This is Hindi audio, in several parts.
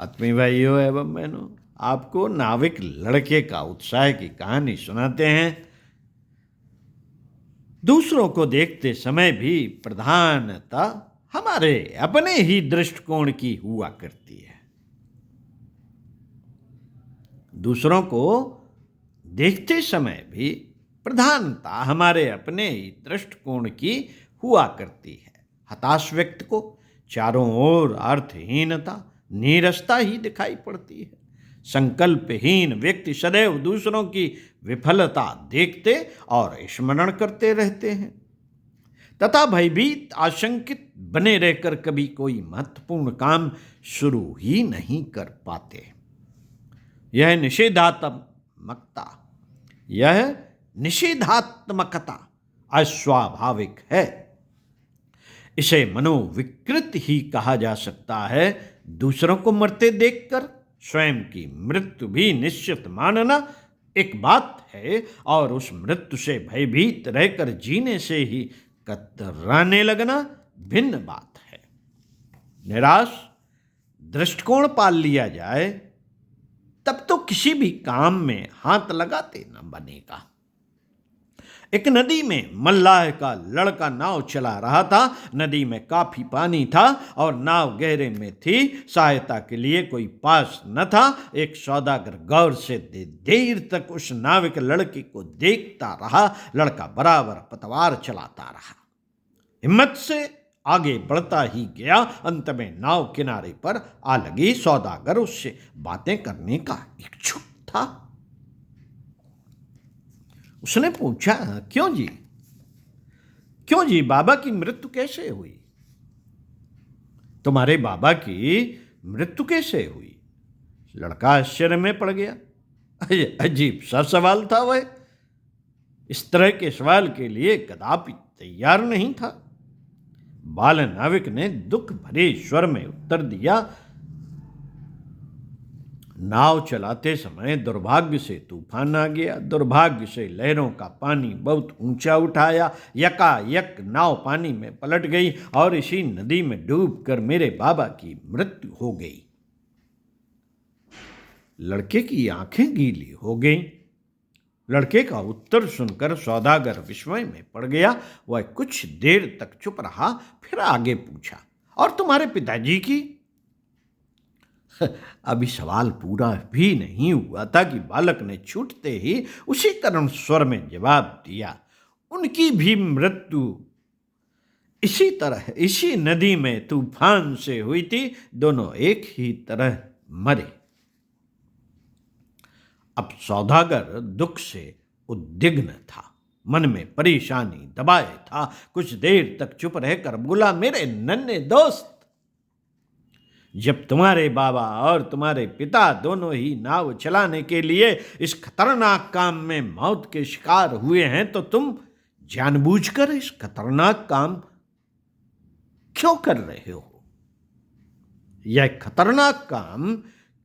आत्मीय भाइयों एवं बहनों, आपको नाविक लड़के का उत्साह की कहानी सुनाते हैं। दूसरों को देखते समय भी प्रधानता हमारे अपने ही दृष्टिकोण की हुआ करती है। दूसरों को देखते समय भी प्रधानता हमारे अपने ही दृष्टिकोण की हुआ करती है। हताश व्यक्ति को चारों ओर अर्थहीनता, नीरसता ही दिखाई पड़ती है। संकल्पहीन व्यक्ति सदैव दूसरों की विफलता देखते और स्मरण करते रहते हैं तथा भयभीत आशंकित बने रहकर कभी कोई महत्वपूर्ण काम शुरू ही नहीं कर पाते। यह निषेधात्मकता अस्वाभाविक है। इसे मनोविकृत ही कहा जा सकता है। दूसरों को मरते देखकर स्वयं की मृत्यु भी निश्चित मानना एक बात है और उस मृत्यु से भयभीत रहकर जीने से ही कतराने लगना भिन्न बात है। निराश दृष्टिकोण पाल लिया जाए तब तो किसी भी काम में हाथ लगाते न बनेगा। एक नदी में मल्लाह का लड़का नाव चला रहा था। नदी में काफी पानी था और नाव गहरे में थी। सहायता के लिए कोई पास न था। एक सौदागर गौर से देर तक उस नाविक लड़के को देखता रहा। लड़का बराबर पतवार चलाता रहा, हिम्मत से आगे बढ़ता ही गया। अंत में नाव किनारे पर आ लगी। सौदागर उससे बातें करने का इच्छुक था। उसने पूछा, क्यों जी बाबा की मृत्यु कैसे हुई? तुम्हारे बाबा की मृत्यु कैसे हुई? लड़का आश्चर्य में पड़ गया। अजीब सा सवाल था वह। इस तरह के सवाल के लिए कदापि तैयार नहीं था। बाल नाविक ने दुख भरे स्वर में उत्तर दिया, नाव चलाते समय दुर्भाग्य से तूफान आ गया। दुर्भाग्य से लहरों का पानी बहुत ऊंचा उठाया। यकायक नाव पानी में पलट गई और इसी नदी में डूबकर मेरे बाबा की मृत्यु हो गई। लड़के की आंखें गीली हो गईं। लड़के का उत्तर सुनकर सौदागर विस्मय में पड़ गया। वह कुछ देर तक चुप रहा, फिर आगे पूछा, और तुम्हारे पिताजी की? अभी सवाल पूरा भी नहीं हुआ था कि बालक ने छूटते ही उसी करुण स्वर में जवाब दिया, उनकी भी मृत्यु इसी तरह इसी नदी में तूफान से हुई थी। दोनों एक ही तरह मरे। अब सौदागर दुख से उद्विग्न था, मन में परेशानी दबाए था। कुछ देर तक चुप रहकर बोला, मेरे नन्हे दोस्त, जब तुम्हारे बाबा और तुम्हारे पिता दोनों ही नाव चलाने के लिए इस खतरनाक काम में मौत के शिकार हुए हैं तो तुम जानबूझकर इस खतरनाक काम क्यों कर रहे हो? यह खतरनाक काम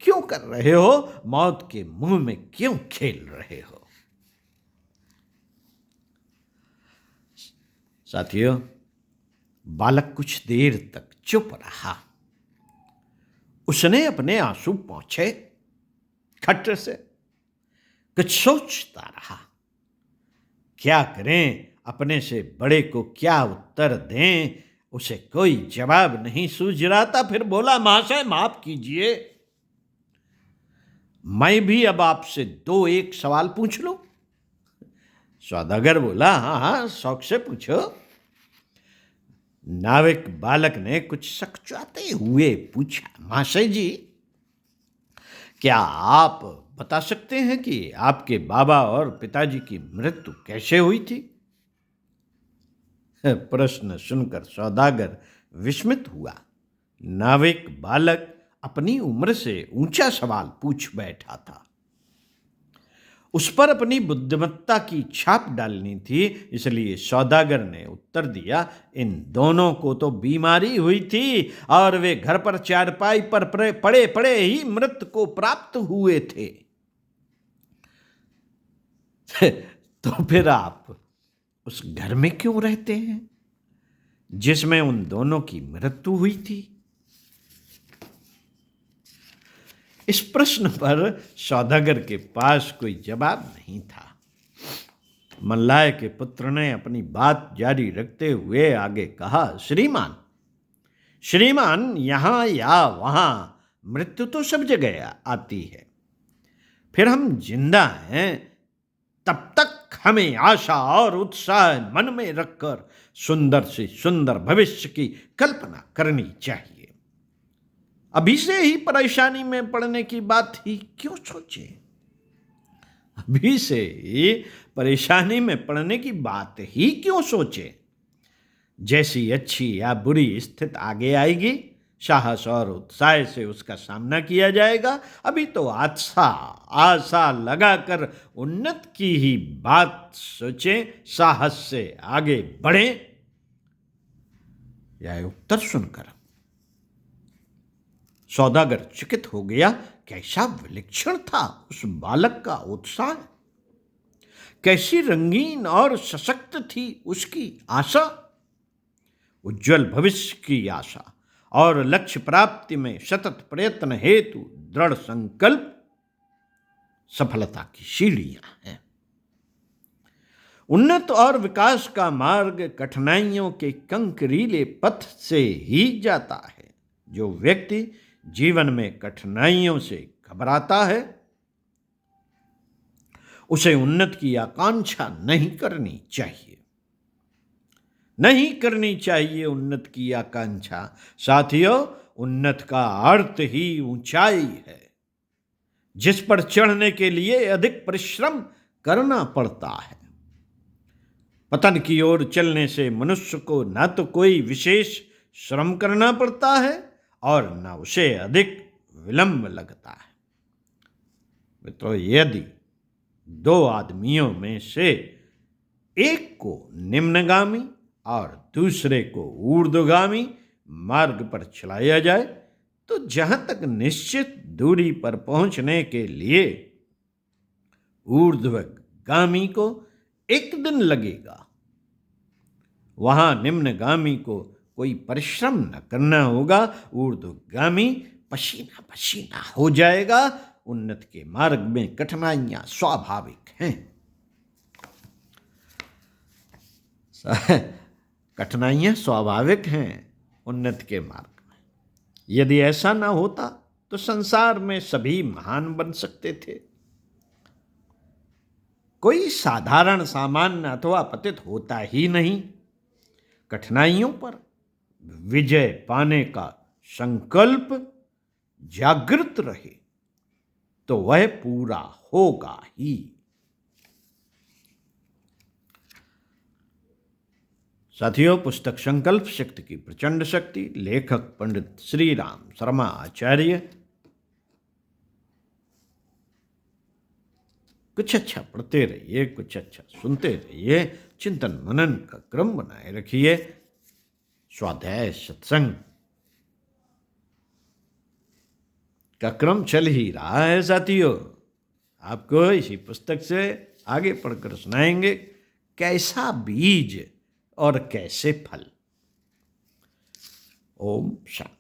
क्यों कर रहे हो? मौत के मुंह में क्यों खेल रहे हो? साथियों, बालक कुछ देर तक चुप रहा। उसने अपने आंसू पोंछे खट्टर से, कुछ सोचता रहा। क्या करें, अपने से बड़े को क्या उत्तर दें? उसे कोई जवाब नहीं सूझ रहा था। फिर बोला, महाशय माफ कीजिए, मैं भी अब आपसे एक सवाल पूछ लूं? सौदागर बोला, हाँ शौक से पूछो। नाविक बालक ने कुछ सकचाते हुए पूछा, महाशय जी, क्या आप बता सकते हैं कि आपके बाबा और पिताजी की मृत्यु कैसे हुई थी? प्रश्न सुनकर सौदागर विस्मित हुआ। नाविक बालक अपनी उम्र से ऊंचा सवाल पूछ बैठा था। उस पर अपनी बुद्धिमत्ता की छाप डालनी थी, इसलिए सौदागर ने उत्तर दिया, इन दोनों को तो बीमारी हुई थी और वे घर पर चारपाई पर पड़े पड़े ही मृत्यु को प्राप्त हुए थे। तो फिर आप उस घर में क्यों रहते हैं जिसमें उन दोनों की मृत्यु हुई थी? इस प्रश्न पर सौदागर के पास कोई जवाब नहीं था। मल्लाह के पुत्र ने अपनी बात जारी रखते हुए आगे कहा, श्रीमान, श्रीमान, यहाँ या वहाँ मृत्यु तो सब जगह आती है। फिर हम जिंदा हैं तब तक हमें आशा और उत्साह मन में रखकर सुंदर से सुंदर भविष्य की कल्पना करनी चाहिए। अभी से ही परेशानी में पड़ने की बात ही क्यों सोचे? अभी से ही परेशानी में पड़ने की बात ही क्यों सोचे? जैसी अच्छी या बुरी स्थिति आगे आएगी, साहस और उत्साह से उसका सामना किया जाएगा। अभी तो आशा लगाकर उन्नत की ही बात सोचें, साहस से आगे बढ़ें। यह उत्तर सुनकर सौदागर चकित हो गया। कैसा विलक्षण था उस बालक का उत्साह, कैसी रंगीन और सशक्त थी उसकी आशा। उज्जवल भविष्य की आशा और लक्ष्य प्राप्ति में सतत प्रयत्न हेतु दृढ़ संकल्प सफलता की सीढ़ियां हैं। उन्नत और विकास का मार्ग कठिनाइयों के कंकरीले पथ से ही जाता है। जो व्यक्ति जीवन में कठिनाइयों से घबराता है, उसे उन्नत की आकांक्षा नहीं करनी चाहिए, नहीं करनी चाहिए उन्नत की आकांक्षा। साथियों, उन्नत का अर्थ ही ऊंचाई है, जिस पर चढ़ने के लिए अधिक परिश्रम करना पड़ता है। पतन की ओर चलने से मनुष्य को न तो कोई विशेष श्रम करना पड़ता है और न उसे अधिक विलंब लगता है। मित्रों, यदि दो आदमियों में से एक को निम्नगामी और दूसरे को ऊर्ध्वगामी मार्ग पर चलाया जाए, तो जहां तक निश्चित दूरी पर पहुंचने के लिए ऊर्ध्वगामी को एक दिन लगेगा, वहां निम्नगामी को कोई परिश्रम न करना होगा। ऊर्ध्वगामी पसीना पसीना हो जाएगा। उन्नत के मार्ग में कठिनाइयां स्वाभाविक हैं। कठिनाइयां स्वाभाविक हैं उन्नत के मार्ग में। यदि ऐसा ना होता तो संसार में सभी महान बन सकते थे। कोई साधारण सामान्य अथवा पतित होता ही नहीं। कठिनाइयों पर विजय पाने का संकल्प जागृत रहे तो वह पूरा होगा ही। साथियों, पुस्तक संकल्प शक्ति की प्रचंड शक्ति, लेखक पंडित श्री राम शर्मा आचार्य। कुछ अच्छा पढ़ते रहिए, कुछ अच्छा सुनते रहिए, चिंतन मनन का क्रम बनाए रखिए। स्वाध्याय सत्संग का क्रम चल ही रहा है साथियों। आपको इसी पुस्तक से आगे पढ़कर सुनाएंगे कैसा बीज और कैसे फल। ओम शांति।